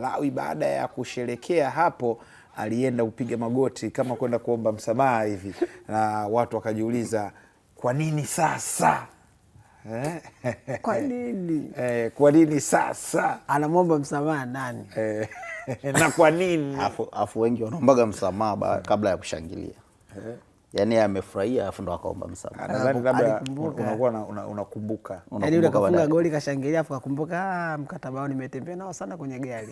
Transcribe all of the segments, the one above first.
Lawi baada ya kusherekea hapo alienda kupiga magoti kama kwenda kuomba msamaha hivi, na watu wakajiuliza kwa nini sasa? Kwa nini? Kwa nini sasa? Anamwomba msamaha nani? Na kwa nini? Afu wengi wanaombaga msamaha kabla ya kushangilia. Yaani amefurahia afu ndo akaomba msamaha. Nadhani labda unakuwa unakumbuka. Yaani yule kafunga goli kashangilia afu akakumbuka mkataba wao nimetembea nao sana kwenye gari.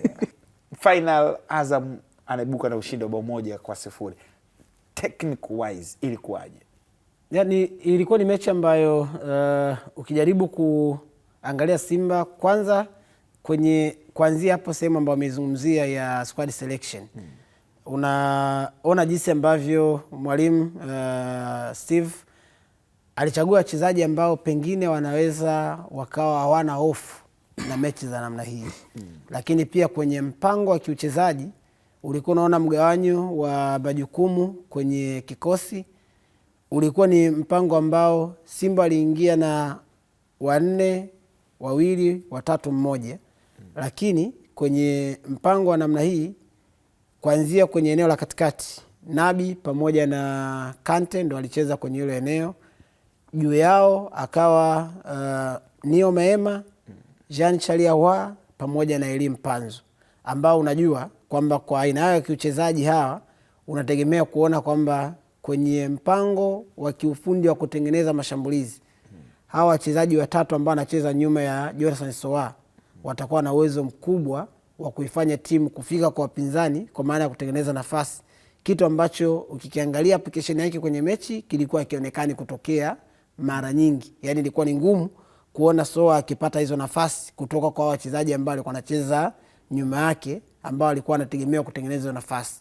Final Azam anaibuka na ushindi wa 1-0. Technical wise ilikuwaje? Yaani ilikuwa ni mechi ambayo ukijaribu kuangalia Simba kwanza kuanzia hapo sehemu ambayo amezungumzia ya squad selection. Unaona jinsi ambavyo mwalimu Steve alichagua wachezaji ambao pengine wanaweza wakawa hawana hofu na mechi za namna hii. Lakini pia kwenye mpango wa kiuchezaji ulikuwa unaona mgawanyo wa majukumu kwenye kikosi. Ulikuwa ni mpango ambao Simba aliingia na 4, 2, 3, 1. Lakini kwenye mpango wa namna hii kuanzia kwenye eneo la katikati, Nabi pamoja na Kante ndo alicheza kwenye hilo eneo. Juu yao akawa Nio Maema, Jean Chaliawa pamoja na Elim Panzo, ambao unajua kwamba kwa aina yao ya kiuchezaji hawa unategemea kuona kwamba kwenye mpango wa kiufundi wa kutengeneza mashambulizi hawa wachezaji watatu ambao wanacheza nyuma ya Jonathan Soa watakuwa na uwezo mkubwa wa kuifanya timu kufika kwa wapinzani kwa maana ya kutengeneza nafasi, kitu ambacho ukikiangalia application yake kwenye mechi kilikuwa kionekani kutokea mara nyingi. Yaani ilikuwa ni ngumu kuona Soa akipata hizo nafasi kutoka kwa wachezaji ambao walikuwa wanacheza nyuma yake ambao walikuwa wanategemea kutengeneza nafasi.